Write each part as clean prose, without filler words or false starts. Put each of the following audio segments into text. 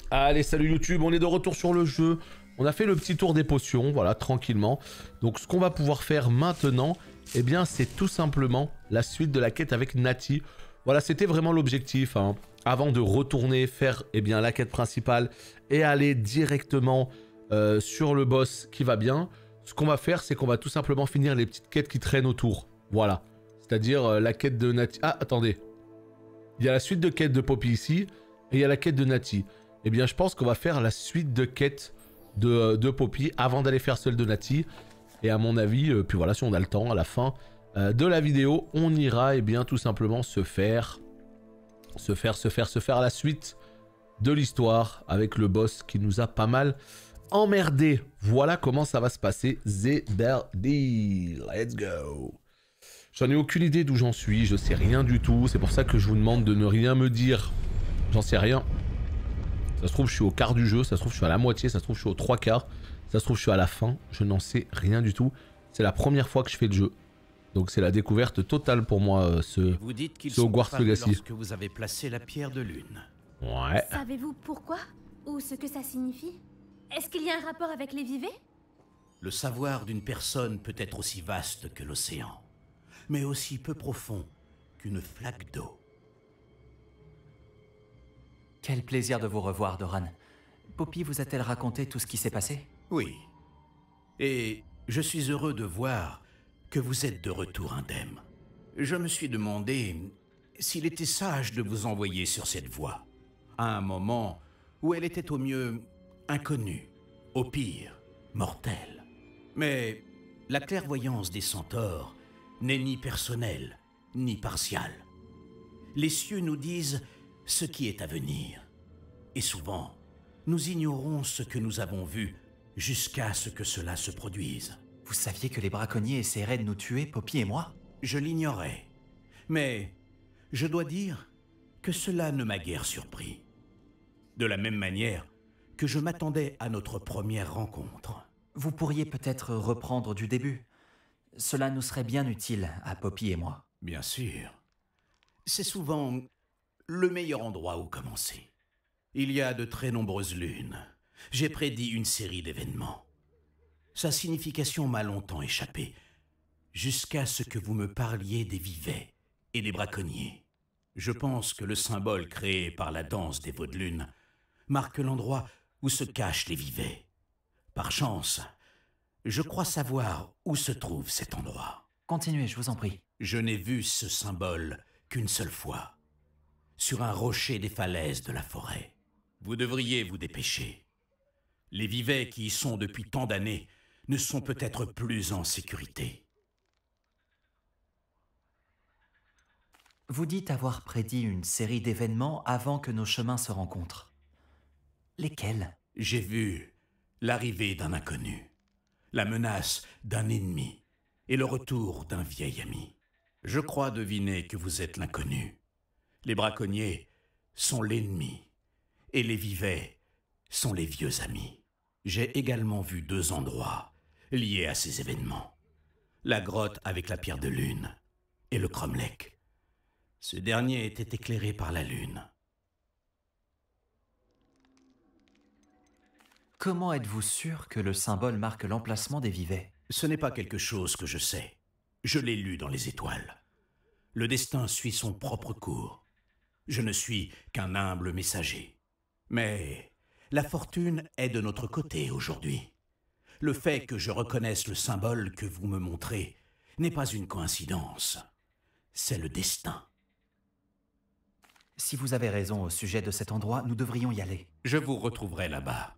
Allez, salut YouTube, on est de retour sur le jeu. On a fait le petit tour des potions, voilà, tranquillement. Donc ce qu'on va pouvoir faire maintenant, eh bien c'est tout simplement la suite de la quête avec Natty. Voilà, c'était vraiment l'objectif, hein. Avant de retourner faire eh bien, la quête principale et aller directement sur le boss qui va bien. Ce qu'on va faire, c'est qu'on va tout simplement finir les petites quêtes qui traînent autour. Voilà, c'est-à-dire la quête de Natty. Ah, attendez. Il y a la suite de quête de Poppy ici, et il y a la quête de Natty. Eh bien, je pense qu'on va faire la suite de quête de Poppy avant d'aller faire celle de Natty. Et à mon avis, puis voilà, si on a le temps, à la fin de la vidéo, on ira, eh bien, tout simplement se faire la suite de l'histoire avec le boss qui nous a pas mal emmerdé. Voilà comment ça va se passer. Zéberdi, let's go. J'en ai aucune idée d'où j'en suis, je sais rien du tout. C'est pour ça que je vous demande de ne rien me dire. J'en sais rien. Ça se trouve, je suis au quart du jeu, ça se trouve, je suis à la moitié, ça se trouve, je suis aux trois quarts, ça se trouve, je suis à la fin. Je n'en sais rien du tout. C'est la première fois que je fais le jeu. Donc c'est la découverte totale pour moi, ce Hogwarts Legacy. Lorsque vous avez placé la pierre de lune. Ouais. Savez-vous pourquoi? Ou ce que ça signifie? Est-ce qu'il y a un rapport avec les vivets? Le savoir d'une personne peut être aussi vaste que l'océan, mais aussi peu profond qu'une flaque d'eau. Quel plaisir de vous revoir, Doran. Poppy vous a-t-elle raconté tout ce qui s'est passé? Oui. Et je suis heureux de voir que vous êtes de retour indemne. Je me suis demandé s'il était sage de vous envoyer sur cette voie, à un moment où elle était au mieux inconnue, au pire mortelle. Mais la clairvoyance des centaures n'est ni personnelle, ni partiale. Les cieux nous disent ce qui est à venir. Et souvent, nous ignorons ce que nous avons vu jusqu'à ce que cela se produise. Vous saviez que les braconniers essaieraient de nous tuer, Poppy et moi? Je l'ignorais. Mais je dois dire que cela ne m'a guère surpris. De la même manière que je m'attendais à notre première rencontre. Vous pourriez peut-être reprendre du début. Cela nous serait bien utile à Poppy et moi. Bien sûr. C'est souvent le meilleur endroit où commencer. Il y a de très nombreuses lunes. J'ai prédit une série d'événements. Sa signification m'a longtemps échappé, jusqu'à ce que vous me parliez des vivets et des braconniers. Je pense que le symbole créé par la danse des Vaudelunes marque l'endroit où se cachent les vivets. Par chance, je crois savoir où se trouve cet endroit. Continuez, je vous en prie. Je n'ai vu ce symbole qu'une seule fois, sur un rocher des falaises de la forêt. Vous devriez vous dépêcher. Les vivets qui y sont depuis tant d'années ne sont peut-être plus en sécurité. Vous dites avoir prédit une série d'événements avant que nos chemins se rencontrent. Lesquels? J'ai vu l'arrivée d'un inconnu, la menace d'un ennemi et le retour d'un vieil ami. Je crois deviner que vous êtes l'inconnu. Les braconniers sont l'ennemi et les vivets sont les vieux amis. J'ai également vu deux endroits liés à ces événements. La grotte avec la pierre de lune et le cromlech. Ce dernier était éclairé par la lune. Comment êtes-vous sûr que le symbole marque l'emplacement des vivets? Ce n'est pas quelque chose que je sais. Je l'ai lu dans les étoiles. Le destin suit son propre cours. Je ne suis qu'un humble messager. Mais la fortune est de notre côté aujourd'hui. Le fait que je reconnaisse le symbole que vous me montrez n'est pas une coïncidence. C'est le destin. Si vous avez raison au sujet de cet endroit, nous devrions y aller. Je vous retrouverai là-bas.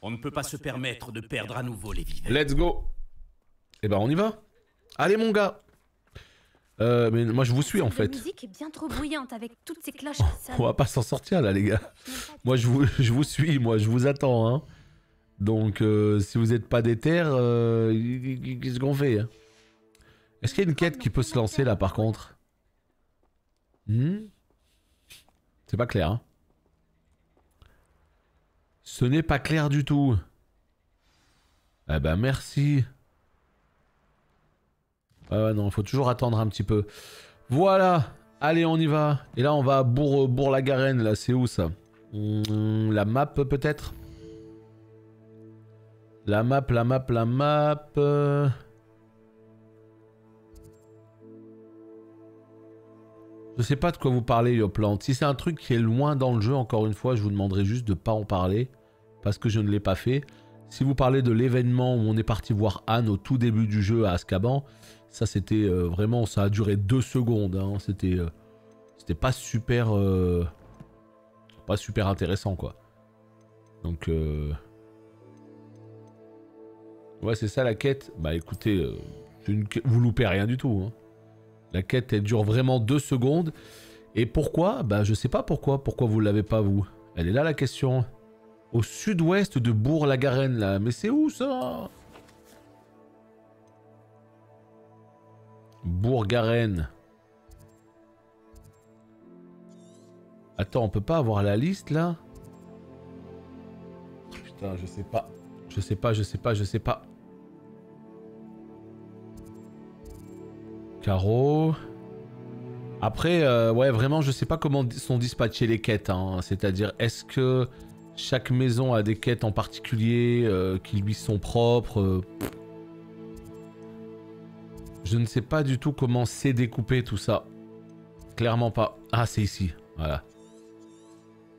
On ne peut pas se permettre de perdre à nouveau les vivets. Let's go. Eh ben on y va. Allez mon gars. Mais moi je vous suis en fait. La musique est bien trop bruyante avec toutes ces cloches. On va pas s'en sortir là les gars. Moi je vous suis, moi je vous attends hein. Donc si vous n'êtes pas déter, qu'est-ce qu'on fait hein? Est-ce qu'il y a une quête qui peut se lancer là par contre? C'est pas clair hein. Ce n'est pas clair du tout. Ah bah merci. Ah non, il faut toujours attendre un petit peu. Voilà. Allez, on y va. Et là, on va à Bourg-la-Garenne, là. C'est où, ça? La map peut-être. La map. Je sais pas de quoi vous parlez, Yopland. Si c'est un truc qui est loin dans le jeu, encore une fois, je vous demanderai juste de pas en parler. Parce que je ne l'ai pas fait. Si vous parlez de l'événement où on est parti voir Anne au tout début du jeu à Azkaban, ça c'était vraiment, ça a duré 2 secondes. Hein. C'était pas super intéressant quoi. Donc ouais, c'est ça la quête. Bah écoutez, vous loupez rien du tout. Hein. La quête elle dure vraiment 2 secondes. Et pourquoi? Bah je sais pas pourquoi. Pourquoi vous l'avez pas vous? Elle est là la question. Au sud-ouest de Bourg-la-Garenne là. Mais c'est où ça? Bourg-Garenne. Attends, on peut pas avoir la liste là? Oh, putain, je sais pas. Je sais pas. Carreau. Après, ouais, vraiment, je sais pas comment sont dispatchées les quêtes. Hein. C'est-à-dire, est-ce que chaque maison a des quêtes en particulier qui lui sont propres Je ne sais pas du tout comment c'est découpé tout ça. Clairement pas. Ah, c'est ici. Voilà.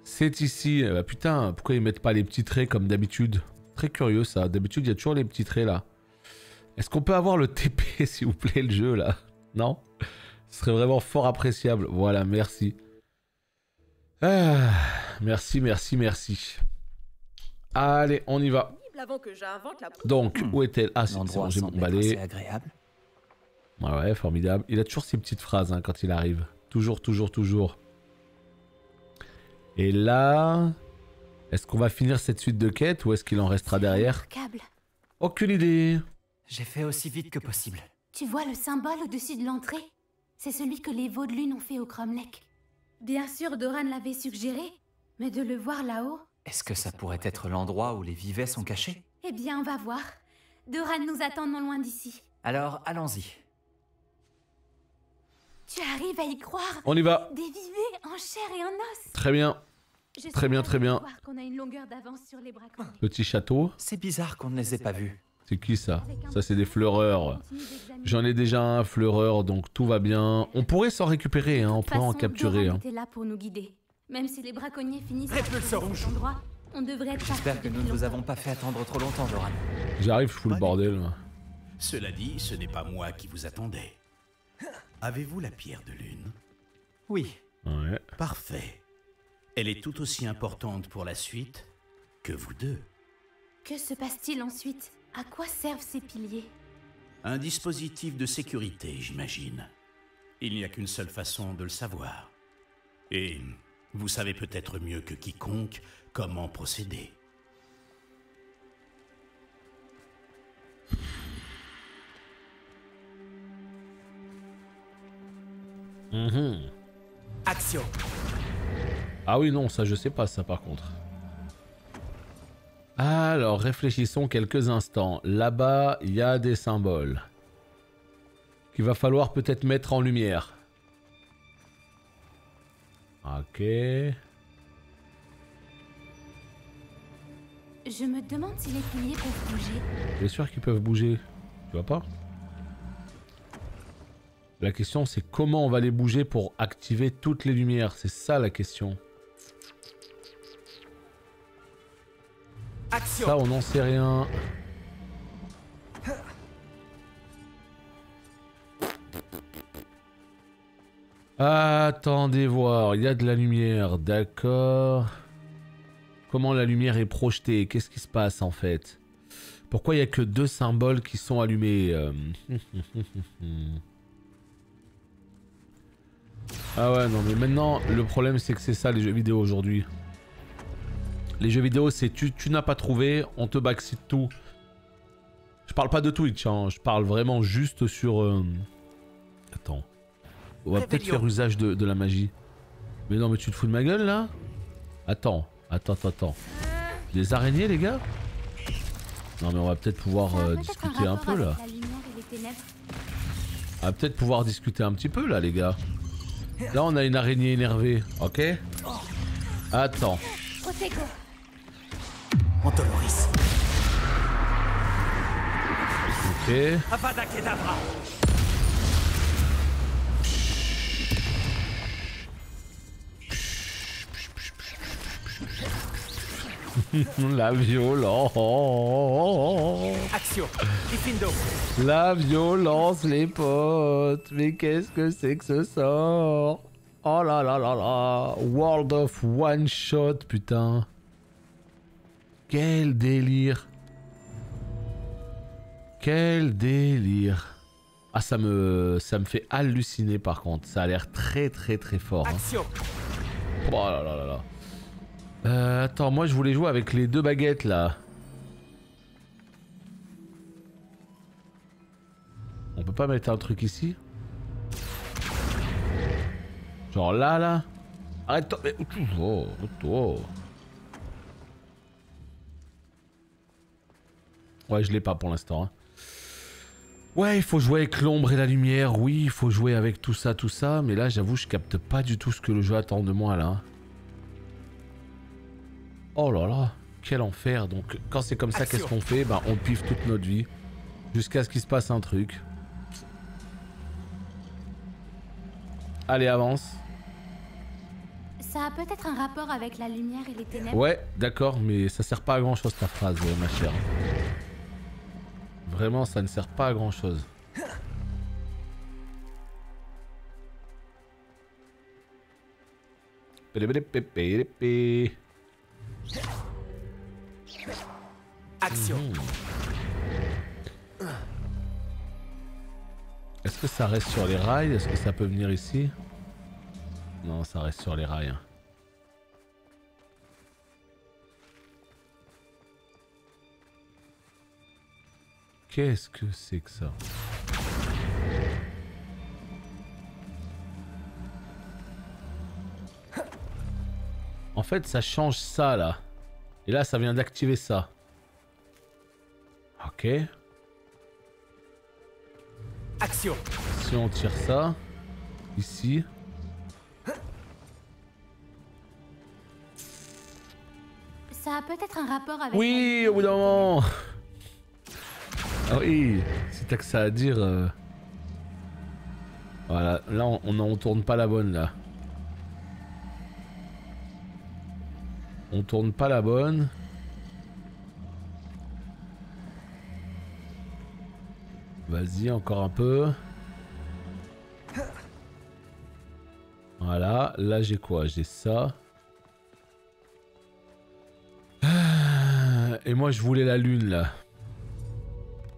C'est ici. Bah, putain, pourquoi ils mettent pas les petits traits comme d'habitude? Très curieux ça. D'habitude, il y a toujours les petits traits là. Est-ce qu'on peut avoir le TP, s'il vous plaît, le jeu là? Non? Ce serait vraiment fort appréciable. Voilà, merci. Ah, merci. Allez, on y va. Donc, où est-elle? Ah, c'est bon, j'ai mon balai. Agréable. Ouais, formidable. Il a toujours ces petites phrases hein, quand il arrive. Toujours. Et là... Est-ce qu'on va finir cette suite de quêtes ou est-ce qu'il en restera derrière? Aucune idée. J'ai fait aussi vite que possible. Tu vois le symbole au-dessus de l'entrée? C'est celui que les veaux de lune ont fait au Cromlech. Bien sûr, Doran l'avait suggéré, mais de le voir là-haut... Est-ce que ça pourrait être l'endroit où les vivets sont cachés? Eh bien, on va voir. Doran nous attend non loin d'ici. Alors, allons-y. Tu arrives à y croire? On y va. Des vivets en chair et en os. Très bien. Très bien. Qu'on a une longueur d'avance sur les braconniers. Petit château. C'est bizarre qu'on ne les ait pas vus. C'est qui ça? Ça c'est des fleureurs. J'en ai déjà un fleureur donc tout va bien. On pourrait s'en récupérer, hein, on pourrait en capturer. Doran était là pour nous guider. Même si les braconniers finissent par trouver cet endroit, on devrait être... J'espère que nous ne vous avons pas fait attendre trop longtemps, Doran. J'arrive, je fous le bordel. Cela dit, ce n'est pas moi qui vous attendais. Avez-vous la pierre de lune? Oui. Ouais. Parfait. Elle est tout aussi importante pour la suite que vous deux. Que se passe-t-il ensuite? À quoi servent ces piliers? Un dispositif de sécurité, j'imagine. Il n'y a qu'une seule façon de le savoir. Et vous savez peut-être mieux que quiconque comment procéder. Action. Ah oui, non, ça je sais pas ça par contre. Alors, réfléchissons quelques instants. Là-bas, il y a des symboles qu'il va falloir peut-être mettre en lumière. Ok. Je me demande si les piliers peuvent bouger. Bien sûr qu'ils peuvent bouger. Tu vois pas? La question c'est comment on va les bouger pour activer toutes les lumières. C'est ça la question. Action. Ça on n'en sait rien. Attendez voir, il y a de la lumière, d'accord. Comment la lumière est projetée? Qu'est-ce qui se passe en fait? Pourquoi il n'y a que 2 symboles qui sont allumés? Ah ouais, non mais maintenant, le problème c'est que c'est ça les jeux vidéo aujourd'hui. Les jeux vidéo c'est tu n'as pas trouvé, on te backseat tout. Je parle pas de Twitch, hein, je parle vraiment juste sur... Attends. On va peut-être faire usage de la magie. Mais non mais tu te fous de ma gueule là? Attends. Des araignées les gars? Non mais on va peut-être pouvoir discuter un peu là. On va peut-être pouvoir discuter un petit peu là les gars. Là on a une araignée énervée, ok? Attends. Protego. Antoloris. Ok. Avada Kedavra. La violence. Action. Diffindo. La violence, les potes. Mais qu'est-ce que c'est que ce sort? Oh là là là là. World of One Shot, putain. Quel délire. Quel délire. Ah, ça me fait halluciner par contre. Ça a l'air très très très fort. Hein. Action. Oh là là là là. Attends, moi je voulais jouer avec les 2 baguettes là. On peut pas mettre un truc ici? Genre là, là? Arrête-toi, mais... Oh, oh. Ouais, je l'ai pas pour l'instant. Hein. Ouais, il faut jouer avec l'ombre et la lumière. Oui, il faut jouer avec tout ça. Mais là, j'avoue, je capte pas du tout ce que le jeu attend de moi là. Oh là là, quel enfer. Donc quand c'est comme ça, qu'est-ce qu'on fait? Bah on piffe toute notre vie. Jusqu'à ce qu'il se passe un truc. Allez, avance. Ça a peut-être un rapport avec la lumière et les ténèbres. Ouais, d'accord, mais ça sert pas à grand chose ta phrase, ma chère. Vraiment, ça ne sert pas à grand chose. Action. Est-ce que ça reste sur les rails? Est-ce que ça peut venir ici? Non, ça reste sur les rails. Hein. Qu'est-ce que c'est que ça? En fait, ça change ça là. Et là, ça vient d'activer ça. Ok. Action. Si on tire ça, ici. Ça a peut-être un rapport avec... Oui, au bout d'un moment. Ah oui, si t'as que ça à dire. Voilà, là on tourne pas la bonne là. On tourne pas la bonne. Vas-y, encore un peu. Voilà, là j'ai quoi? J'ai ça. Et moi je voulais la lune là.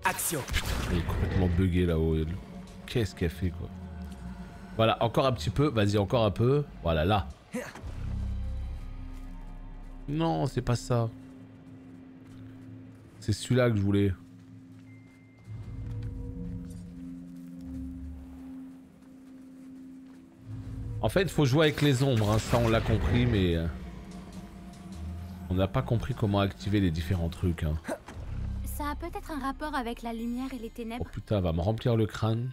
Action. Elle est complètement buggée là-haut. Qu'est-ce qu'elle fait quoi? Voilà, encore un petit peu. Vas-y, encore un peu. Voilà, là. Non, c'est pas ça. C'est celui-là que je voulais. En fait, il faut jouer avec les ombres. Hein. Ça, on l'a compris, mais... on n'a pas compris comment activer les différents trucs. Hein. Ça a peut-être un rapport avec la lumière et les ténèbres. Oh putain, elle va me remplir le crâne.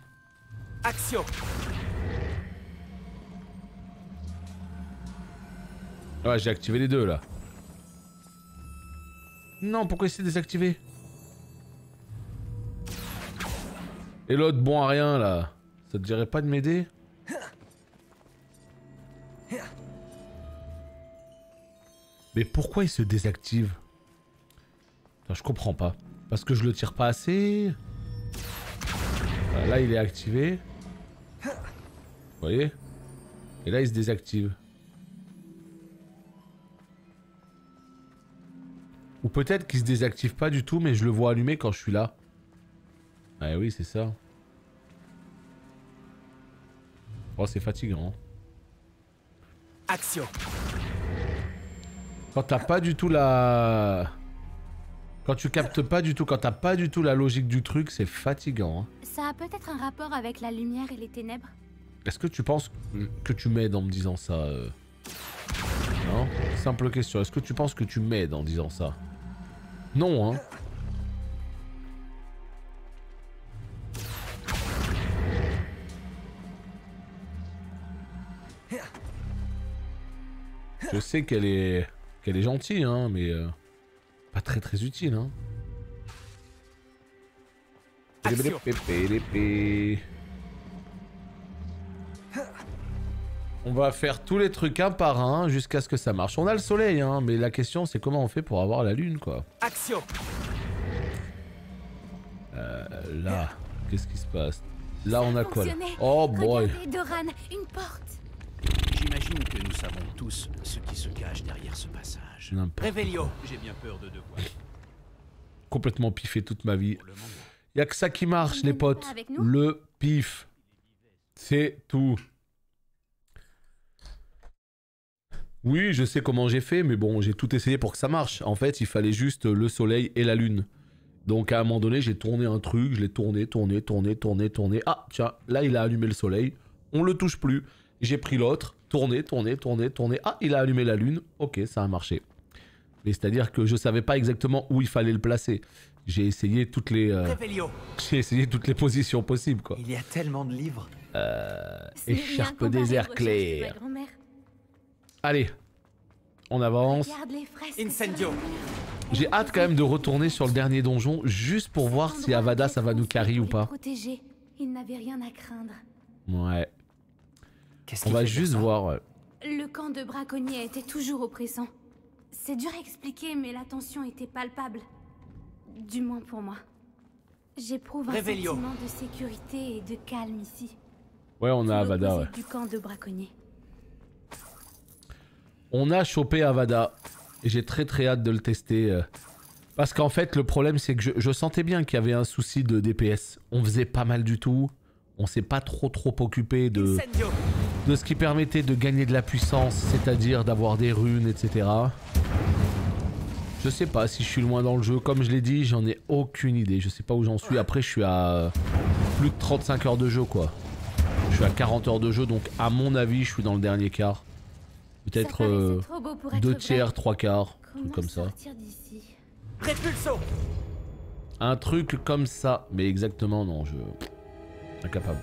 Action. Ouais, j'ai activé les deux, là. Non, pourquoi il s'est désactivé? Et l'autre bon à rien, là. Ça te dirait pas de m'aider? Mais pourquoi il se désactive? Attends, je comprends pas. Parce que je le tire pas assez? Voilà, là, il est activé. Vous voyez? Et là, il se désactive. Ou peut-être qu'il se désactive pas du tout, mais je le vois allumer quand je suis là. Ah oui, c'est ça. Oh, c'est fatigant. Action. Quand t'as pas du tout la... Quand tu captes pas du tout, quand t'as pas du tout la logique du truc, c'est fatigant. Hein. Ça a peut-être un rapport avec la lumière et les ténèbres. Est-ce que tu penses que tu m'aides en me disant ça Non? Simple question. Est-ce que tu penses que tu m'aides en disant ça? Non, hein? Je sais qu'elle est gentille, hein, mais pas très très utile. Hein. Action. On va faire tous les trucs un par un jusqu'à ce que ça marche. On a le soleil, hein, mais la question c'est comment on fait pour avoir la lune, quoi. Action. Là, qu'est-ce qui se passe? Là, on a quoi là? Fonctionnait. Oh boy. Regardez, Doran, une porte. J'imagine que nous savons tous ce qui se cache derrière ce passage. N'importe. Révélio. J'ai bien peur de devoir. Complètement piffé toute ma vie. Pour le moment. Y a que ça qui marche, les potes. Avec nous Le pif. C'est tout. Oui, je sais comment j'ai fait, mais bon, j'ai tout essayé pour que ça marche. En fait, il fallait juste le soleil et la lune. Donc à un moment donné, j'ai tourné un truc, je l'ai tourné. Ah, tiens, là, il a allumé le soleil. On le touche plus. J'ai pris l'autre, tourné. Ah, il a allumé la lune. Ok, ça a marché. Mais c'est-à-dire que je savais pas exactement où il fallait le placer. J'ai essayé toutes les... Révélio. J'ai essayé toutes les positions possibles, quoi. Il y a tellement de livres. Ce n'est rien Écharpe comparé désert aux recherches de clair. ma grand-mère. Allez, on avance. Regarde les fresques Incendio. sur le mur. J'ai hâte quand même de retourner sur le dernier donjon, juste pour voir si Avada, ça va nous carry ou pas. Protégés. Ils n'avaient rien à craindre. Ouais, Qu'est-ce on qui va fait dire juste ça? voir. Ouais. Le camp de braconniers était toujours oppressant. C'est dur à expliquer, mais la tension était palpable. Du moins pour moi. J'éprouve un Révélio. sentiment de sécurité et de calme ici. Ouais, on a Tout Avada, ouais. l'opposé du camp de braconniers. On a chopé Avada, et j'ai très hâte de le tester. Parce qu'en fait, le problème, c'est que je sentais bien qu'il y avait un souci de DPS. On faisait pas mal du tout. On s'est pas trop occupé de Incendio. ce qui permettait de gagner de la puissance, c'est-à-dire d'avoir des runes, etc. Je sais pas si je suis loin dans le jeu. Comme je l'ai dit, j'en ai aucune idée. Je sais pas où j'en suis. Après, je suis à plus de 35 heures de jeu, quoi. Je suis à 40 heures de jeu, donc à mon avis, je suis dans le dernier quart. Ça Peut-être paraissait trop beau pour être 2 vrai. tiers, 3 quarts, un Comment truc comme ça. sortir d'ici? Répulso. Un truc comme ça, mais exactement, non, je... Incapable.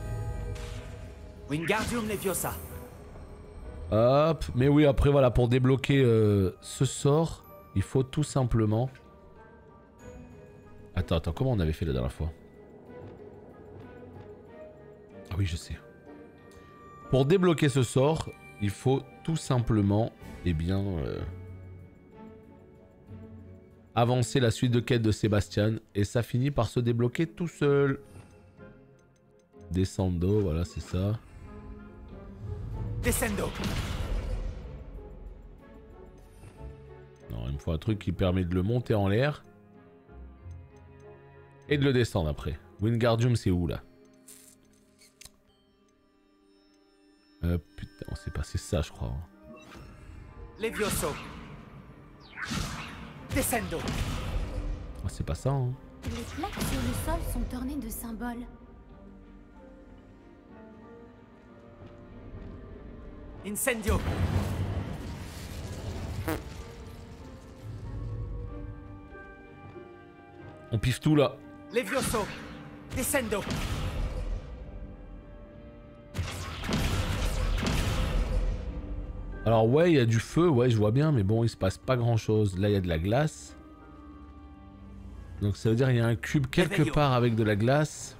Wingardium Leviosa. Hop, mais oui, après, voilà, pour débloquer ce sort, il faut tout simplement... Attends, comment on avait fait la dernière fois? Ah oui, je sais. Pour débloquer ce sort, il faut tout simplement, eh bien, avancer la suite de quête de Sébastien, et ça finit par se débloquer tout seul. Descendo, voilà, c'est ça. Descendo. Non, il me faut un truc qui permet de le monter en l'air. Et de le descendre après. Wingardium, c'est où là? Putain, on s'est passé ça, je crois. Levioso. Descendo. Ah, c'est pas ça, hein. Les plaques sur le sol sont ornées de symboles. Incendio. On piffe tout là. Levioso. Descendo. Alors ouais, il y a du feu, ouais, je vois bien, mais bon, il se passe pas grand chose. Là, il y a de la glace. Donc ça veut dire qu'il y a un cube quelque Réveillon. part avec de la glace.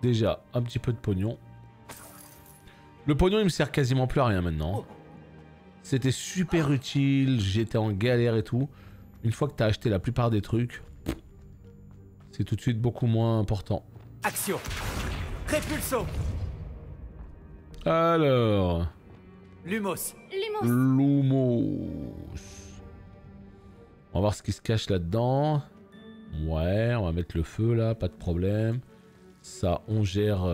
Déjà, un petit peu de pognon. Le pognon, il me sert quasiment plus à rien maintenant. C'était super utile, j'étais en galère et tout. Une fois que t'as acheté la plupart des trucs, c'est tout de suite beaucoup moins important. Action. Répulso. Alors... Lumos. Lumos. Lumos. On va voir ce qui se cache là-dedans. Ouais, on va mettre le feu là, pas de problème. Ça, on gère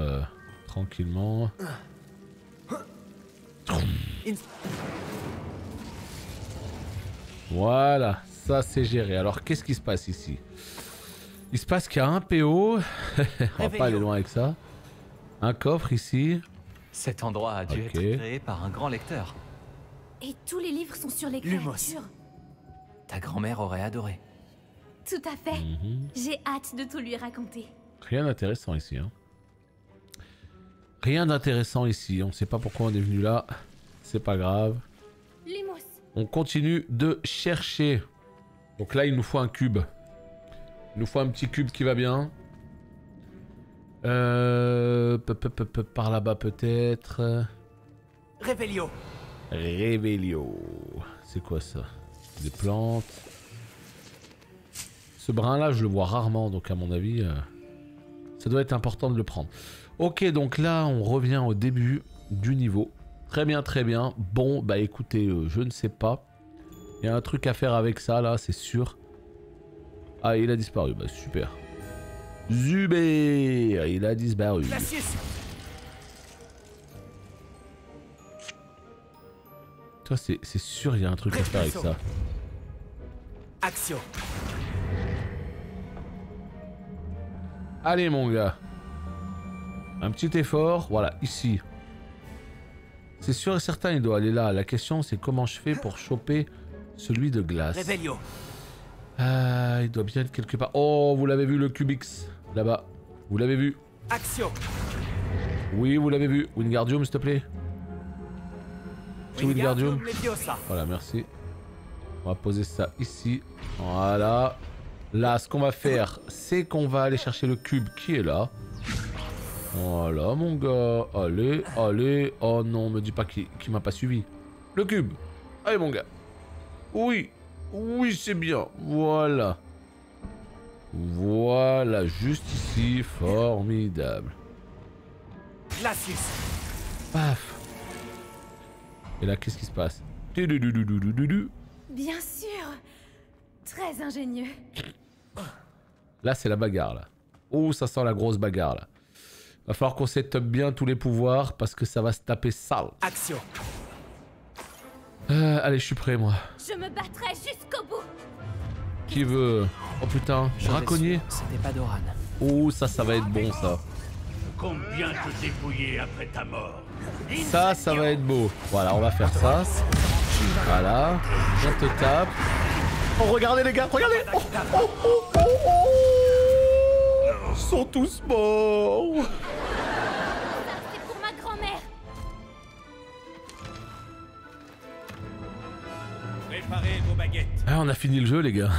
tranquillement. Voilà, ça c'est géré. Alors, qu'est-ce qui se passe ici? Il se passe qu'il y a un PO. On va pas aller loin avec ça. Un coffre ici. Cet endroit a dû Ok. être créé par un grand lecteur. Et tous les livres sont sur les Lumos. créatures. Ta grand-mère aurait adoré. Tout à fait. Mhm. J'ai hâte de tout lui raconter. Rien d'intéressant ici. Hein. Rien d'intéressant ici. On ne sait pas pourquoi on est venu là. C'est pas grave. Limos. On continue de chercher. Donc là, il nous faut un cube. Il nous faut un petit cube qui va bien. Par là-bas peut-être. Revelio. Revelio. C'est quoi ça? Des plantes. Ce brin là je le vois rarement donc à mon avis ça doit être important de le prendre. Ok donc là on revient au début du niveau. Très bien très bien. Bon bah écoutez je ne sais pas. Il y a un truc à faire avec ça là c'est sûr. Ah il a disparu bah super. Zuber il a disparu. Toi c'est sûr il y a un truc à faire avec ça. Action. Allez mon gars. Un petit effort, voilà, ici. C'est sûr et certain il doit aller là. La question c'est comment je fais pour choper celui de glace. Revelio. Il doit bien être quelque part. Oh, vous l'avez vu le Cubix là-bas. Vous l'avez vu. Action. Oui, vous l'avez vu. Wingardium s'il te plaît. Petit Wingardium. Leviosa. Voilà, merci. On va poser ça ici. Voilà. Là, ce qu'on va faire, c'est qu'on va aller chercher le cube qui est là. Voilà, mon gars. Allez, allez. Oh non, me dis pas qu'il m'a pas suivi. Le cube. Allez, mon gars. Oui. Oui, c'est bien. Voilà. Voilà, juste ici. Formidable. Glacius. Paf. Et là, qu'est-ce qui se passe? Bien sûr. Très ingénieux. Là, c'est la bagarre, là. Oh, ça sent la grosse bagarre, là. Va falloir qu'on set up bien tous les pouvoirs, parce que ça va se taper sale. Action. Allez, je suis prêt, moi. Je me battrai jusqu'au bout. Qui veut... Oh, putain, braconnier. C'était pas Doran. Oh, ça va être bon, ça. Combien te dépouiller après ta mort? Ça va être beau. Voilà, on va faire ça. Voilà. On te tape. Oh, regardez, les gars, regardez. Oh, oh, oh, oh, oh. Ils sont tous morts. C'est pour ma grand-mère. Préparez vos baguettes. Ah, on a fini le jeu, les gars.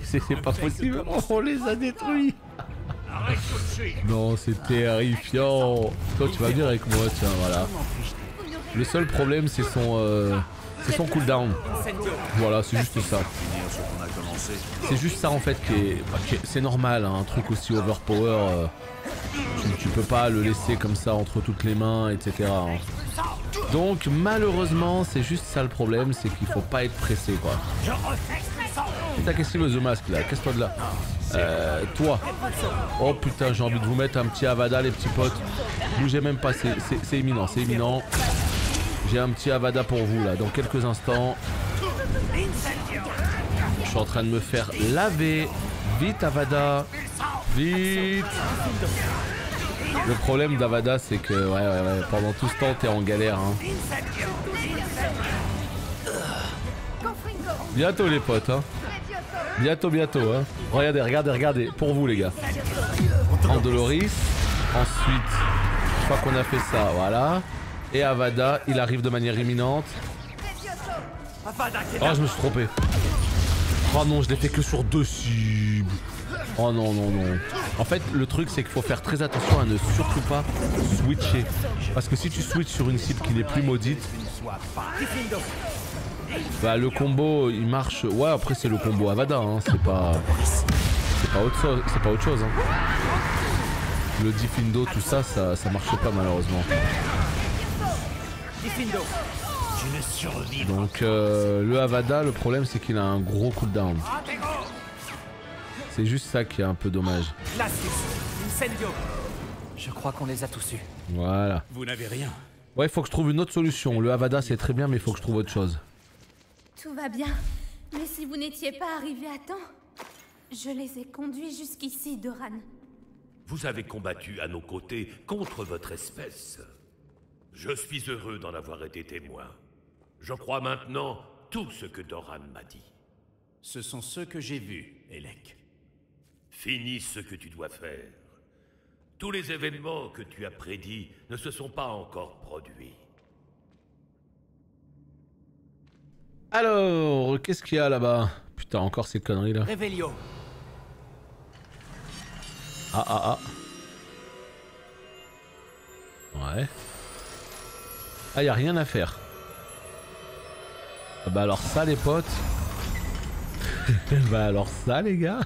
C'est pas possible. On les a détruits. Arrête tout de suite. Non, c'est terrifiant. Toi, tu vas venir avec moi, tiens, voilà. Le seul problème, c'est son cooldown. Voilà, c'est juste ça. C'est juste ça, en fait, c'est normal, hein, un truc aussi overpower. Tu peux pas le laisser comme ça entre toutes les mains, etc. hein. Donc, malheureusement, c'est juste ça le problème, c'est qu'il faut pas être pressé, quoi. Putain, qu'est-ce qu'il veut, The Mask, là? Casse-toi de là. Toi. Oh putain, j'ai envie de vous mettre un petit Avada, les petits potes. Bougez même pas, c'est imminent, c'est imminent. J'ai un petit Avada pour vous, là, dans quelques instants. Je suis en train de me faire laver. Vite, Avada. Vite. Le problème d'Avada, c'est que, ouais, pendant tout ce temps, t'es en galère, hein. Bientôt, les potes, hein. Bientôt, hein. Regardez. Pour vous, les gars. Andoloris. Ensuite, une fois qu'on a fait ça, voilà. Et Avada, il arrive de manière imminente. Oh, je me suis trompé. Oh non, je l'ai fait que sur 2 cibles. Oh non. En fait, le truc, c'est qu'il faut faire très attention à ne surtout pas switcher. Parce que si tu switches sur une cible qui n'est plus maudite, bah le combo, il marche... Ouais, après, c'est le combo Avada, hein. C'est pas autre chose, hein. Le Diffindo, tout ça, ça marche pas, malheureusement. Donc, le Avada, le problème, c'est qu'il a un gros cooldown. C'est juste ça qui est un peu dommage. Je crois qu'on les a tous eus. Voilà. Vous n'avez rien. Ouais, il faut que je trouve une autre solution. Le Avada, c'est très bien, mais il faut que je trouve autre chose. Tout va bien. Mais si vous n'étiez pas arrivé à temps, je les ai conduits jusqu'ici, Doran. Vous avez combattu à nos côtés contre votre espèce. Je suis heureux d'en avoir été témoin. Je crois maintenant tout ce que Doran m'a dit. Ce sont ceux que j'ai vus, Elec. Finis ce que tu dois faire. Tous les événements que tu as prédits ne se sont pas encore produits. Alors, qu'est-ce qu'il y a là-bas? Putain, encore ces conneries là. Revelio. Ah ah ah. Ouais. Ah, y a rien à faire. Ah bah alors ça les potes. Bah alors ça les gars.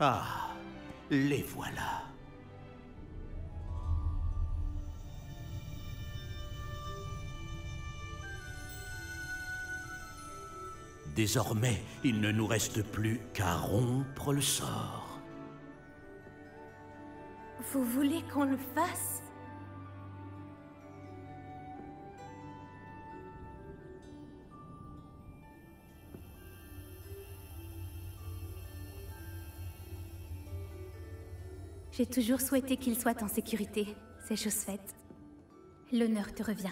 Ah, les voilà. Désormais, il ne nous reste plus qu'à rompre le sort. Vous voulez qu'on le fasse? J'ai toujours souhaité qu'il soit en sécurité. C'est chose faite. L'honneur te revient.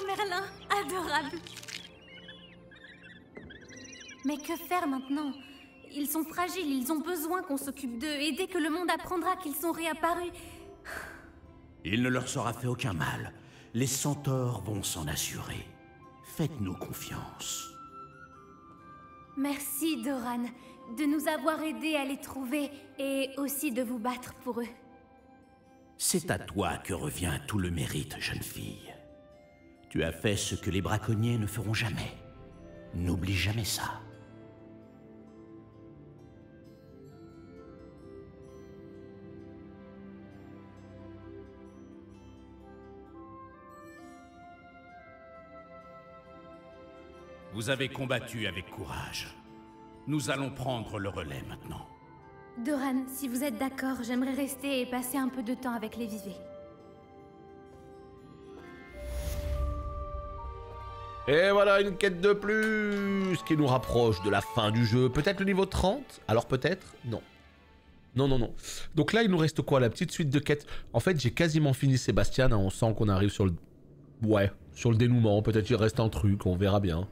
Merlin, adorable. Mais que faire maintenant? Ils sont fragiles, ils ont besoin qu'on s'occupe d'eux, et dès que le monde apprendra qu'ils sont réapparus... Il ne leur sera fait aucun mal. Les centaures vont s'en assurer. Faites-nous confiance. Merci, Doran, de nous avoir aidés à les trouver, et aussi de vous battre pour eux. C'est à toi que revient tout le mérite, jeune fille. Tu as fait ce que les braconniers ne feront jamais. N'oublie jamais ça. Vous avez combattu avec courage. Nous allons prendre le relais maintenant. Doran, si vous êtes d'accord, j'aimerais rester et passer un peu de temps avec les vivés. Et voilà une quête de plus qui nous rapproche de la fin du jeu. Peut-être le niveau 30? Alors peut-être? Non. Non, non, non. Donc là, il nous reste quoi? La petite suite de quêtes. En fait, j'ai quasiment fini Sébastien. Hein. On sent qu'on arrive sur le... Ouais, sur le dénouement. Peut-être il reste un truc, on verra bien.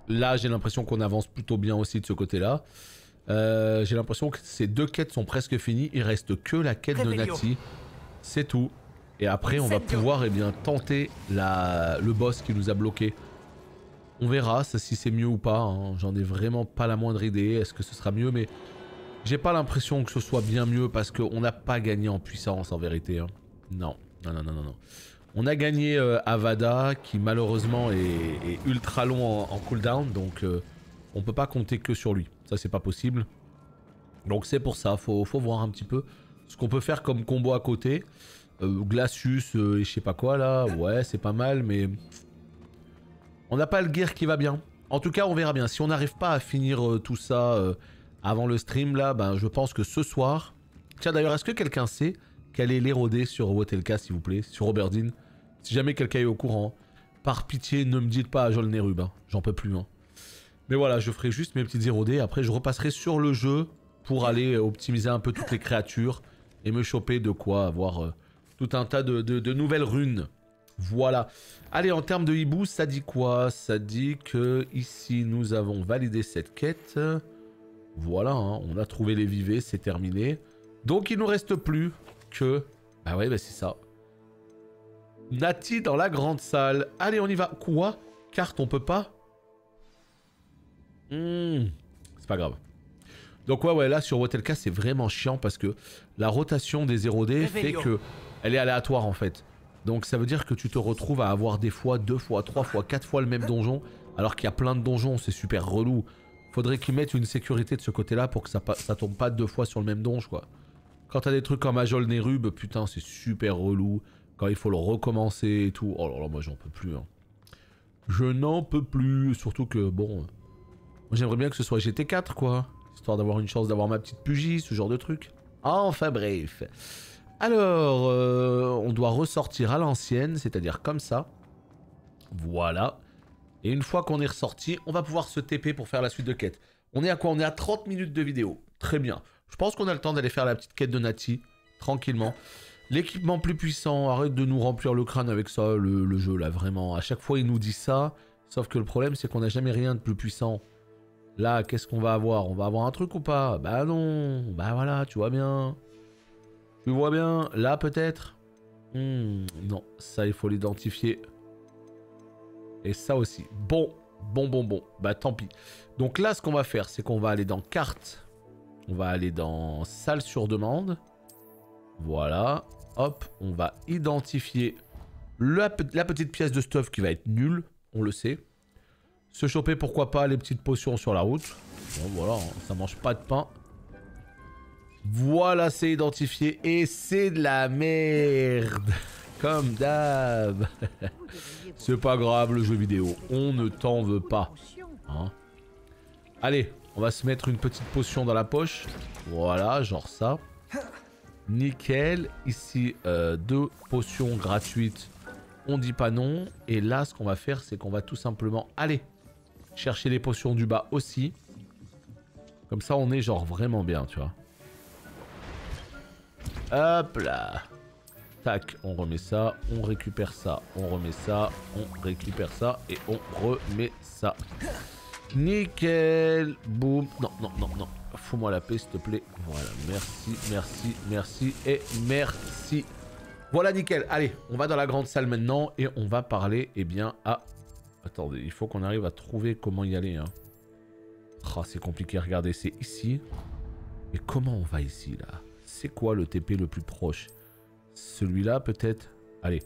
Là, j'ai l'impression qu'on avance plutôt bien aussi de ce côté-là. J'ai l'impression que ces deux quêtes sont presque finies. Il reste que la quête de Nati. C'est tout. Et après, on va pouvoir tenter le boss qui nous a bloqué. On verra si c'est mieux ou pas. Hein. J'en ai vraiment pas la moindre idée. Est-ce que ce sera mieux? Mais j'ai pas l'impression que ce soit bien mieux parce qu'on n'a pas gagné en puissance en vérité. Hein. Non. Non, non, non, non, non. On a gagné Avada qui malheureusement est ultra long en cooldown. Donc on peut pas compter que sur lui. Ça, c'est pas possible. Donc c'est pour ça. Faut voir un petit peu ce qu'on peut faire comme combo à côté. Glacius et je sais pas quoi là, ouais c'est pas mal mais on n'a pas le gear qui va bien. En tout cas on verra bien, si on n'arrive pas à finir tout ça avant le stream là, ben je pense que ce soir... Tiens d'ailleurs est-ce que quelqu'un sait quel est l'érodé sur Wotelka s'il vous plaît, sur Oberdine? Si jamais quelqu'un est au courant, par pitié ne me dites pas à Jol Nerub, hein. J'en peux plus. Hein. Mais voilà, je ferai juste mes petites érodées, après je repasserai sur le jeu pour aller optimiser un peu toutes les créatures et me choper de quoi avoir... tout un tas de nouvelles runes. Voilà. Allez, en termes de hibou, ça dit quoi? Ça dit que ici, nous avons validé cette quête. Voilà, hein, on a trouvé les vivets, c'est terminé. Donc, il nous reste plus que... Ah ouais, bah c'est ça. Nati dans la grande salle. Allez, on y va. Quoi? Carte, on peut pas? C'est pas grave. Donc ouais, là, sur Wotelka, c'est vraiment chiant parce que la rotation des érodés fait que... Elle est aléatoire en fait. Donc ça veut dire que tu te retrouves à avoir des fois, 2 fois, 3 fois, 4 fois le même donjon. Alors qu'il y a plein de donjons, c'est super relou. Faudrait qu'ils mettent une sécurité de ce côté-là pour que ça tombe pas 2 fois sur le même donjon quoi. Quand t'as des trucs comme Ajol Nerub, putain c'est super relou. Quand il faut le recommencer et tout. Oh là là, moi j'en peux plus. Hein. Je n'en peux plus. Surtout que, bon... moi j'aimerais bien que ce soit GT4, quoi. Histoire d'avoir une chance d'avoir ma petite Pugy, ce genre de truc. Enfin bref. Alors, on doit ressortir à l'ancienne, c'est-à-dire comme ça. Voilà. Et une fois qu'on est ressorti, on va pouvoir se TP pour faire la suite de quête. On est à quoi? On est à 30 minutes de vidéo. Très bien. Je pense qu'on a le temps d'aller faire la petite quête de Natty, tranquillement. L'équipement plus puissant, arrête de nous remplir le crâne avec ça, le jeu là, vraiment. À chaque fois, il nous dit ça. Sauf que le problème, c'est qu'on n'a jamais rien de plus puissant. Là, qu'est-ce qu'on va avoir? On va avoir un truc ou pas? Bah non. Bah voilà, tu vois bien. Tu vois bien. Là, peut-être. Non, ça, il faut l'identifier. Et ça aussi. Bon. Bah tant pis. Donc là, ce qu'on va faire, c'est qu'on va aller dans carte. On va aller dans salle sur demande. Voilà. Hop, on va identifier la petite pièce de stuff qui va être nulle. On le sait. Se choper, pourquoi pas, les petites potions sur la route. Bon, voilà, ça mange pas de pain. Voilà, c'est identifié. Et c'est de la merde. Comme d'hab. C'est pas grave, le jeu vidéo. On ne t'en veut pas. Hein? Allez, on va se mettre une petite potion dans la poche. Voilà, genre ça. Nickel. Ici, 2 potions gratuites. On dit pas non. Et là, ce qu'on va faire, c'est qu'on va tout simplement aller chercher les potions du bas aussi. Comme ça, on est genre vraiment bien, tu vois. Hop là. Tac, on remet ça, on récupère ça, on remet ça, on récupère ça et on remet ça. Nickel. Boum. Non. Fous-moi la paix, s'il te plaît. Voilà, merci et merci. Voilà, nickel. Allez, on va dans la grande salle maintenant et on va parler, eh bien, à... Attendez, il faut qu'on arrive à trouver comment y aller. Hein. Oh, c'est compliqué, regardez, c'est ici. Mais comment on va ici, là? C'est quoi le TP le plus proche? Celui-là, peut-être? Allez,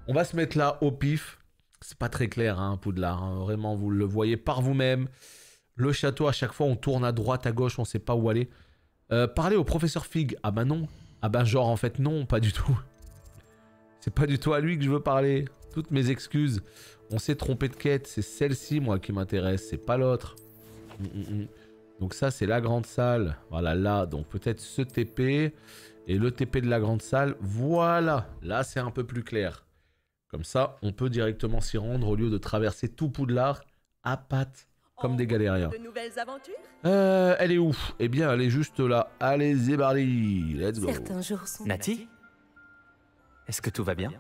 on va se mettre là, au pif. C'est pas très clair, hein, Poudlard. Hein. Vraiment, vous le voyez par vous-même. Le château, à chaque fois, on tourne à droite, à gauche, on sait pas où aller. Parler au professeur Fig. Ah bah non. Ah bah genre, en fait, non, pas du tout. C'est pas du tout à lui que je veux parler. Toutes mes excuses. On s'est trompé de quête. C'est celle-ci, moi, qui m'intéresse. C'est pas l'autre. Donc ça, c'est la grande salle. Voilà, là. Donc peut-être ce TP. Et le TP de la grande salle. Voilà. Là, c'est un peu plus clair. Comme ça, on peut directement s'y rendre au lieu de traverser tout Poudlard à pattes. Comme des galériens. De nouvelles aventures? Elle est où? Eh bien, elle est juste là. Allez, Zébardi. Let's go. Certains jours sont... Natty? Est-ce que tout va bien?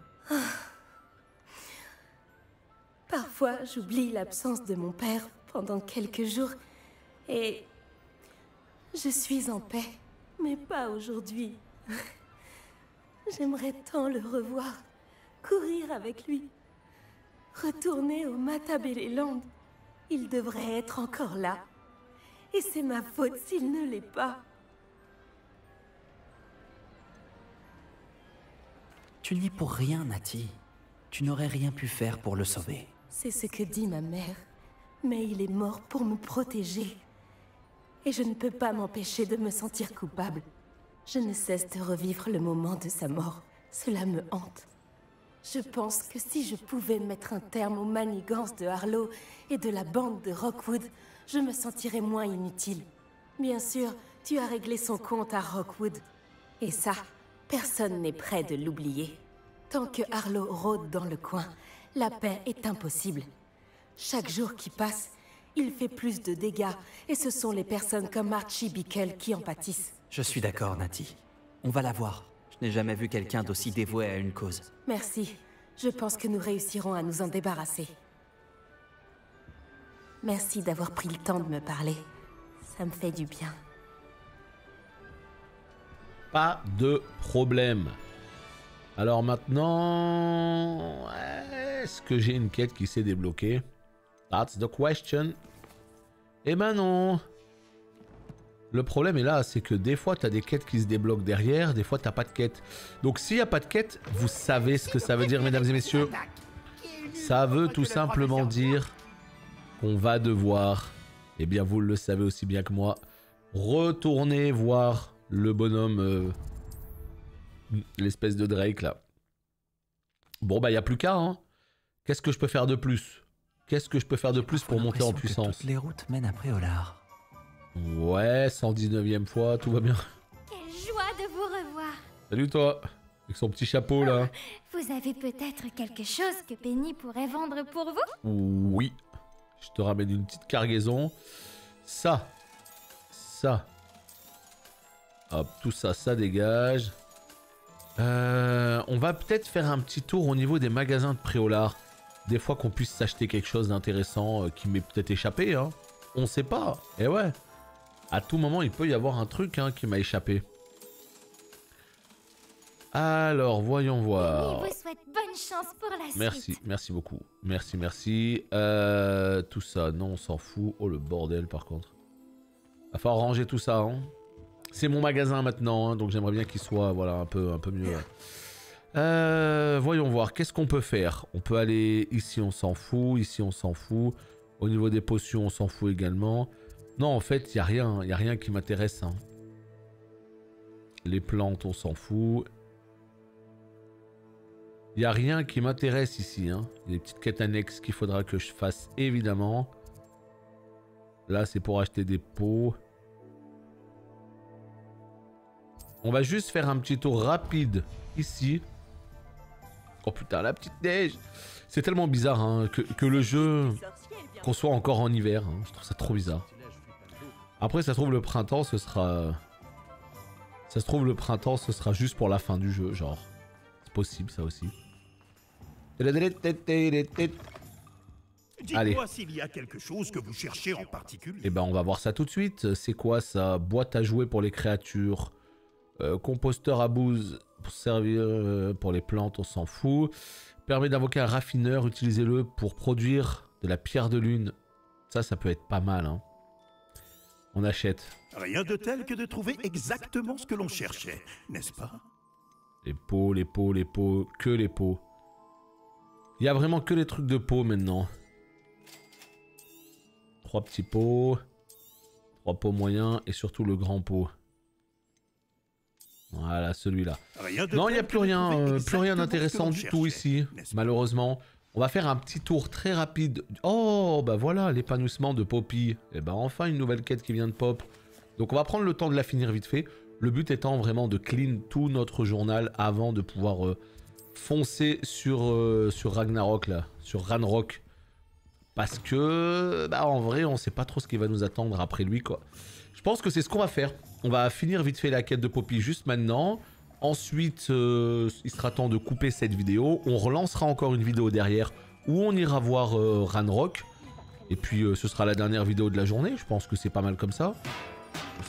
Parfois, j'oublie l'absence de mon père pendant quelques jours et je suis en paix, mais pas aujourd'hui. J'aimerais tant le revoir, courir avec lui, retourner au Matabeleland. Il devrait être encore là. Et c'est ma faute s'il ne l'est pas. Tu n'y es pour rien, Natty. Tu n'aurais rien pu faire pour le sauver. C'est ce que dit ma mère. Mais il est mort pour me protéger. Et je ne peux pas m'empêcher de me sentir coupable. Je ne cesse de revivre le moment de sa mort. Cela me hante. Je pense que si je pouvais mettre un terme aux manigances de Harlow et de la bande de Rockwood, je me sentirais moins inutile. Bien sûr, tu as réglé son compte à Rockwood. Et ça, personne n'est prêt de l'oublier. Tant que Harlow rôde dans le coin, la paix est impossible. Chaque jour qui passe, il fait plus de dégâts, et ce sont les personnes comme Archie Bickle qui en pâtissent. Je suis d'accord, Natty. On va la voir. Je n'ai jamais vu quelqu'un d'aussi dévoué à une cause. Merci. Je pense que nous réussirons à nous en débarrasser. Merci d'avoir pris le temps de me parler. Ça me fait du bien. Pas de problème. Alors maintenant... Est-ce que j'ai une quête qui s'est débloquée? That's the question. Eh ben non. Le problème est là, c'est que des fois, tu as des quêtes qui se débloquent derrière, des fois, tu n'as pas de quête. Donc, s'il n'y a pas de quête, vous savez ce que ça veut dire, mesdames et messieurs. Ça veut tout simplement dire qu'on va devoir, eh bien, vous le savez aussi bien que moi, retourner voir le bonhomme, l'espèce de Drake, là. Bon, bah, il n'y a plus qu'à, hein. Qu'est-ce que je peux faire de plus? Qu'est-ce que je peux faire de plus pour monter en puissance? Toutes les routes mènent à Préolard. Ouais, 119e fois, tout va bien. Quelle joie de vous revoir. Salut toi, avec son petit chapeau là. Vous avez peut-être quelque chose que Penny pourrait vendre pour vous? Oui, je te ramène une petite cargaison. Ça. Hop, tout ça, ça dégage. On va peut-être faire un petit tour au niveau des magasins de Préolard. Des fois qu'on puisse s'acheter quelque chose d'intéressant qui m'est peut-être échappé, hein. On sait pas. Et ouais. À tout moment, il peut y avoir un truc qui m'a échappé. Alors, voyons voir. Penny vous souhaite bonne chance pour la suite. Merci, merci beaucoup. Merci. Tout ça, non, on s'en fout. Oh, le bordel, par contre. Va falloir ranger tout ça, hein. C'est mon magasin maintenant, hein, donc j'aimerais bien qu'il soit voilà, un peu mieux. Voyons voir, qu'est-ce qu'on peut faire? On peut aller ici, on s'en fout. Ici, on s'en fout. Au niveau des potions, on s'en fout également. Non, en fait, il n'y a rien qui m'intéresse. Hein. Les plantes, on s'en fout. Il n'y a rien qui m'intéresse ici. Hein. Il y a des petites quêtes annexes qu'il faudra que je fasse, évidemment. Là, c'est pour acheter des pots. On va juste faire un petit tour rapide ici. Oh putain, la petite neige. C'est tellement bizarre hein, que le jeu, qu'on soit encore en hiver. Hein. Je trouve ça trop bizarre. Après, ça se trouve le printemps, ce sera... Ça se trouve le printemps, ce sera juste pour la fin du jeu, genre. C'est possible, ça aussi. Dites-moi s'il y a quelque chose que vous cherchez en particulier. Eh ben, on va voir ça tout de suite. C'est quoi ça? Boîte à jouer pour les créatures. Composteur à bouse pour servir pour les plantes, on s'en fout. Permet d'invoquer un raffineur, utilisez-le pour produire de la pierre de lune. Ça peut être pas mal. Hein. On achète. Rien de tel que de trouver exactement ce que l'on cherchait, n'est-ce pas? Les pots, que les pots. Il y a vraiment que les trucs de pots maintenant. 3 petits pots. 3 pots moyens et surtout le grand pot. Voilà, celui-là. Non, il n'y a plus rien d'intéressant du tout ici, malheureusement. On va faire un petit tour très rapide. Oh, bah voilà, l'épanouissement de Poppy. Et bah enfin, une nouvelle quête qui vient de pop. Donc on va prendre le temps de la finir vite fait. Le but étant vraiment de clean tout notre journal avant de pouvoir foncer sur Ragnarok, là. Sur Ranrock. Parce que, bah en vrai, on sait pas trop ce qui va nous attendre après lui, quoi. Je pense que c'est ce qu'on va faire. On va finir vite fait la quête de Poppy juste maintenant. Ensuite, il sera temps de couper cette vidéo. On relancera encore une vidéo derrière où on ira voir Ranrock. Et puis, ce sera la dernière vidéo de la journée. Je pense que c'est pas mal comme ça.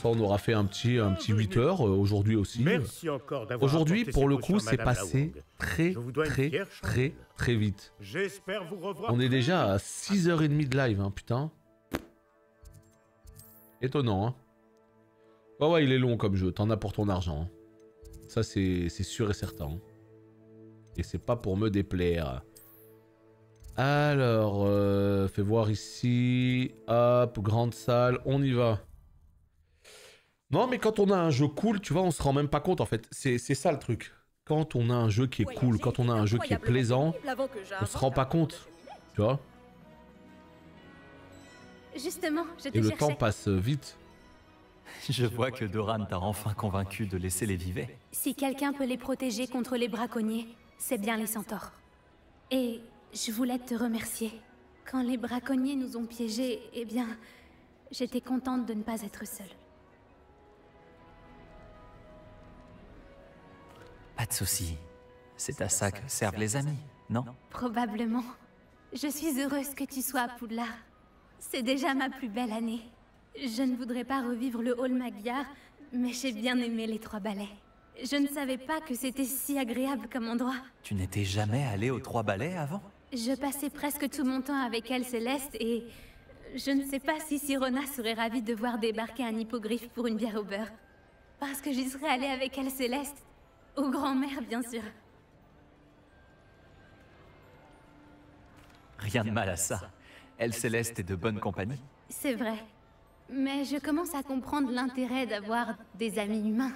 Ça, on aura fait un petit 8 heures aujourd'hui aussi. Merci encore d'avoir aujourd'hui, apporté pour ces le potions, coup, c'est Madame passé Lawong. très vite. J'espère vous revoir. On est déjà à 6h30 de live, hein, putain. Étonnant, hein. Ouais, il est long comme jeu. T'en as pour ton argent. Hein. Ça, c'est sûr et certain. Et c'est pas pour me déplaire. Alors, fais voir ici. Hop, grande salle. On y va. Non, mais quand on a un jeu cool, tu vois, on se rend même pas compte, en fait. C'est ça, le truc. Quand on a un jeu qui est cool, quand on a un jeu qui est plaisant, on se rend pas compte. Tu vois? Justement, je te Et le cherchais. temps passe vite. Je vois que Doran t'a enfin convaincu de laisser les vivets. Si quelqu'un peut les protéger contre les braconniers, c'est bien les centaures. Et je voulais te remercier. Quand les braconniers nous ont piégés, eh bien, j'étais contente de ne pas être seule. Pas de soucis. C'est à ça que servent les amis, non? Probablement. Je suis heureuse que tu sois à Poudlard. C'est déjà ma plus belle année. Je ne voudrais pas revivre le hall Magyar, mais j'ai bien aimé les 3 balais. Je ne savais pas que c'était si agréable comme endroit. Tu n'étais jamais allé aux 3 balais avant? Je passais presque tout mon temps avec elle, Céleste, et je ne sais pas si Sirona serait ravie de voir débarquer un hippogriffe pour une bière au beurre. Parce que j'y serais allée avec elle, Céleste. Aux grands-mères, bien sûr. Rien de mal à ça. Elle Céleste est de bonne compagnie. C'est vrai. Mais je commence à comprendre l'intérêt d'avoir des amis humains.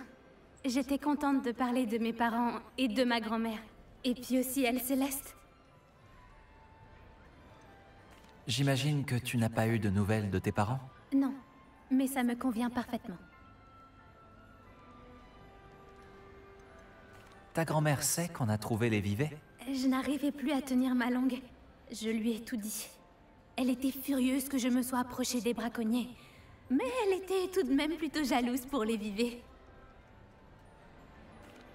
J'étais contente de parler de mes parents et de ma grand-mère. Et puis aussi elle Céleste. J'imagine que tu n'as pas eu de nouvelles de tes parents? Non, mais ça me convient parfaitement. Ta grand-mère sait qu'on a trouvé les vivets? Je n'arrivais plus à tenir ma langue. Je lui ai tout dit. Elle était furieuse que je me sois approchée des braconniers. Mais elle était tout de même plutôt jalouse pour les vivets.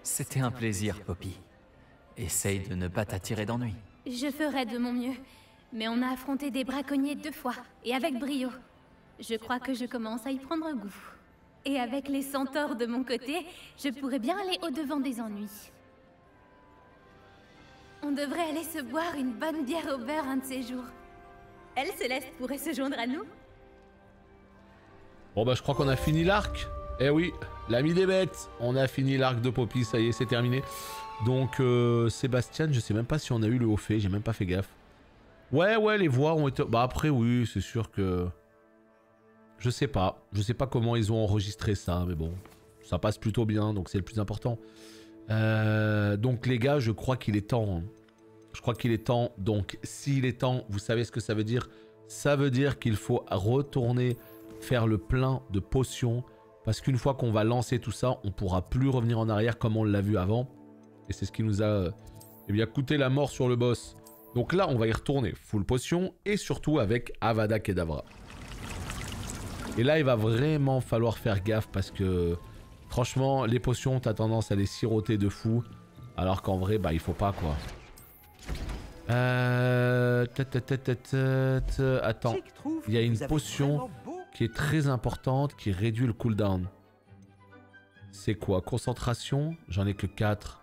C'était un plaisir, Poppy. Essaye de ne pas t'attirer d'ennui. Je ferai de mon mieux. Mais on a affronté des braconniers 2 fois, et avec brio. Je crois que je commence à y prendre goût. Et avec les centaures de mon côté, je pourrais bien aller au-devant des ennuis. On devrait aller se boire une bonne bière au beurre un de ces jours. Elle, Céleste, pourrait se joindre à nous? Bon bah je crois qu'on a fini l'arc. Eh oui, l'ami des bêtes. On a fini l'arc de Poppy, ça y est, c'est terminé. Donc Sébastien, je sais même pas si on a eu le haut fait, j'ai même pas fait gaffe. Ouais, les voix ont été... Bah après oui, c'est sûr que... Je sais pas comment ils ont enregistré ça, mais bon, ça passe plutôt bien, donc c'est le plus important. Donc les gars, je crois qu'il est temps. Hein. Je crois qu'il est temps, donc s'il est temps, vous savez ce que ça veut dire? Ça veut dire qu'il faut retourner faire le plein de potions, parce qu'une fois qu'on va lancer tout ça, on pourra plus revenir en arrière comme on l'a vu avant. Et c'est ce qui nous a eh bien, coûté la mort sur le boss. Donc là, on va y retourner full potion, et surtout avec Avada Kedavra. Et là, il va vraiment falloir faire gaffe parce que franchement, les potions, t'as tendance à les siroter de fou. Alors qu'en vrai, bah il faut pas quoi. Attends, il y a une potion qui est très importante qui réduit le cooldown. C'est quoi? Concentration? J'en ai que 4.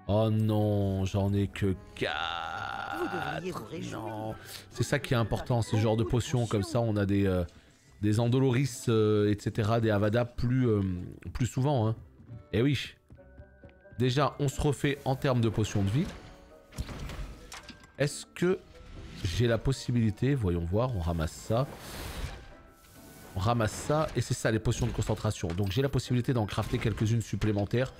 Oh non, j'en ai que 4. Non. C'est ça qui est important, ce genre de potions. Comme ça, on a des Andoloris, etc., des Avada plus souvent. Hein. Et oui. Déjà, on se refait en termes de potions de vie. Est-ce que j'ai la possibilité, voyons voir, on ramasse ça. On ramasse ça, et c'est ça les potions de concentration. Donc j'ai la possibilité d'en crafter quelques-unes supplémentaires.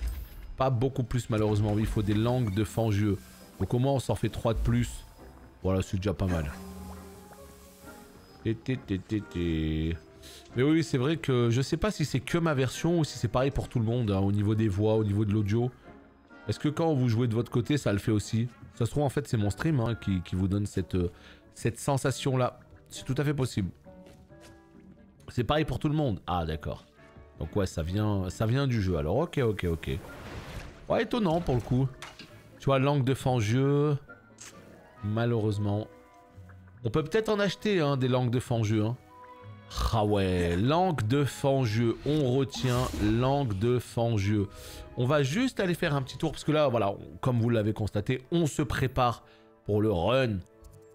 Pas beaucoup plus malheureusement, il faut des langues de fangieux. Donc au moins on s'en fait 3 de plus. Voilà, c'est déjà pas mal. Mais oui, c'est vrai que je sais pas si c'est que ma version ou si c'est pareil pour tout le monde, hein, au niveau des voix, au niveau de l'audio. Est-ce que quand vous jouez de votre côté, ça le fait aussi? Ça se trouve en fait c'est mon stream hein, qui vous donne cette sensation là. C'est tout à fait possible. C'est pareil pour tout le monde. Ah d'accord. Donc ouais, ça vient du jeu. Alors ok. Ouais, étonnant pour le coup. Tu vois, langue de fangieux. Malheureusement. On peut peut-être en acheter hein, des langues de fangieux. Hein. Ah ouais, langue de fangieux. On retient langue de fangieux. On va juste aller faire un petit tour parce que là, voilà, comme vous l'avez constaté, on se prépare pour le run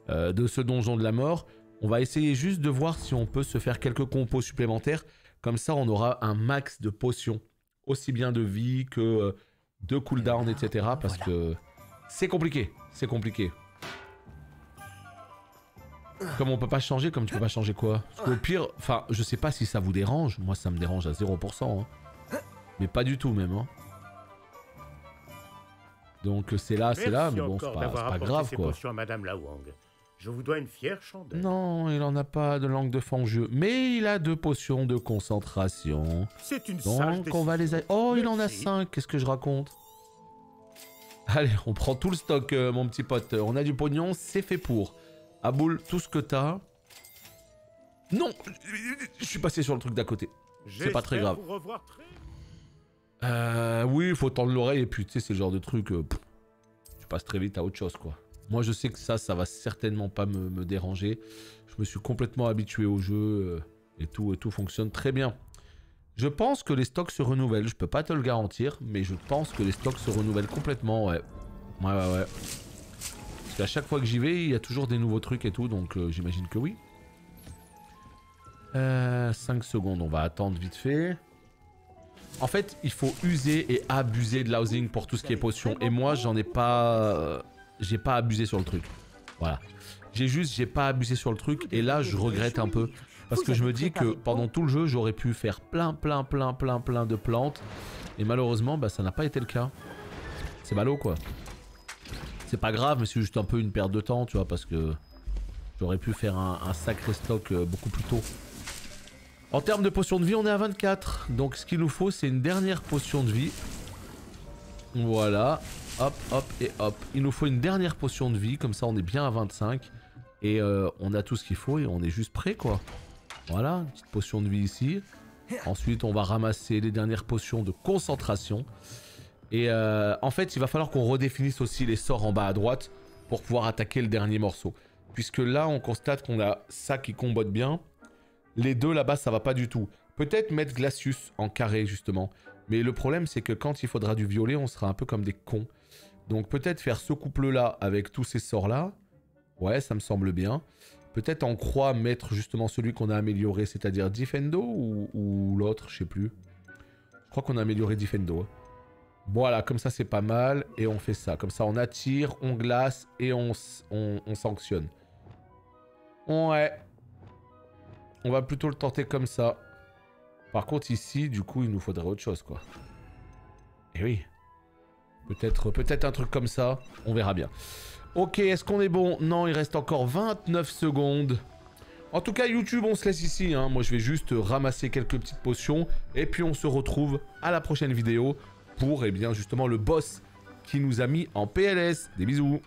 de ce donjon de la mort. On va essayer juste de voir si on peut se faire quelques compos supplémentaires. Comme ça, on aura un max de potions. Aussi bien de vie que de cooldown, etc. Parce que c'est compliqué. C'est compliqué. Comme on peut pas changer, comme tu peux pas changer quoi? Parce qu'au pire, enfin, je sais pas si ça vous dérange. Moi, ça me dérange à 0%. Hein. Mais pas du tout même. Hein. Donc c'est là, mais bon, c'est pas grave quoi. À Madame Lawang. Je vous dois une fière chandelle. Non, il en a pas de langue de fangieux. Mais il a 2 potions de concentration. C'est une donc on va les... Oh, il en a 5. Qu'est-ce que je raconte? Allez, on prend tout le stock, mon petit pote. On a du pognon, c'est fait pour. Aboul, tout ce que t'as. Non, je suis passé sur le truc d'à côté. C'est pas très grave. Oui, il faut tendre l'oreille et puis tu sais, c'est le genre de truc... tu passes très vite à autre chose, quoi. Moi, je sais que ça va certainement pas me déranger. Je me suis complètement habitué au jeu et tout fonctionne très bien. Je pense que les stocks se renouvellent. Je peux pas te le garantir, mais je pense que les stocks se renouvellent complètement, ouais. Ouais. Parce qu'à chaque fois que j'y vais, il y a toujours des nouveaux trucs et tout, donc j'imagine que oui. 5 secondes, on va attendre vite fait. En fait, il faut user et abuser de l'housing pour tout ce qui est potion. Et moi, j'en ai pas... j'ai pas abusé sur le truc. Voilà. J'ai pas abusé sur le truc. Et là, je regrette un peu. Parce que je me dis que pendant tout le jeu, j'aurais pu faire plein de plantes. Et malheureusement, bah, ça n'a pas été le cas. C'est ballot, quoi. C'est pas grave, mais c'est juste un peu une perte de temps, tu vois, parce que... J'aurais pu faire un sacré stock beaucoup plus tôt. En termes de potions de vie, on est à 24. Donc ce qu'il nous faut, c'est une dernière potion de vie. Voilà. Hop, hop et hop. Il nous faut une dernière potion de vie. Comme ça, on est bien à 25. Et on a tout ce qu'il faut et on est juste prêt, quoi. Voilà, une petite potion de vie ici. Ensuite, on va ramasser les dernières potions de concentration. Et en fait, il va falloir qu'on redéfinisse aussi les sorts en bas à droite pour pouvoir attaquer le dernier morceau. Puisque là, on constate qu'on a ça qui combotte bien. Les deux là-bas, ça va pas du tout. Peut-être mettre Glacius en carré, justement. Mais le problème, c'est que quand il faudra du violet, on sera un peu comme des cons. Donc peut-être faire ce couple-là avec tous ces sorts-là. Ouais, ça me semble bien. Peut-être en croix mettre justement celui qu'on a amélioré, c'est-à-dire Defendo ou l'autre, je sais plus. Je crois qu'on a amélioré Defendo. Voilà, comme ça c'est pas mal. Et on fait ça. Comme ça on attire, on glace et on sanctionne. Ouais. On va plutôt le tenter comme ça. Par contre ici, du coup, il nous faudrait autre chose, quoi. Eh oui. Peut-être un truc comme ça. On verra bien. Ok, est-ce qu'on est bon? Non, il reste encore 29 secondes. En tout cas, YouTube, on se laisse ici. Hein. Moi, je vais juste ramasser quelques petites potions. Et puis, on se retrouve à la prochaine vidéo pour, eh bien, justement, le boss qui nous a mis en PLS. Des bisous.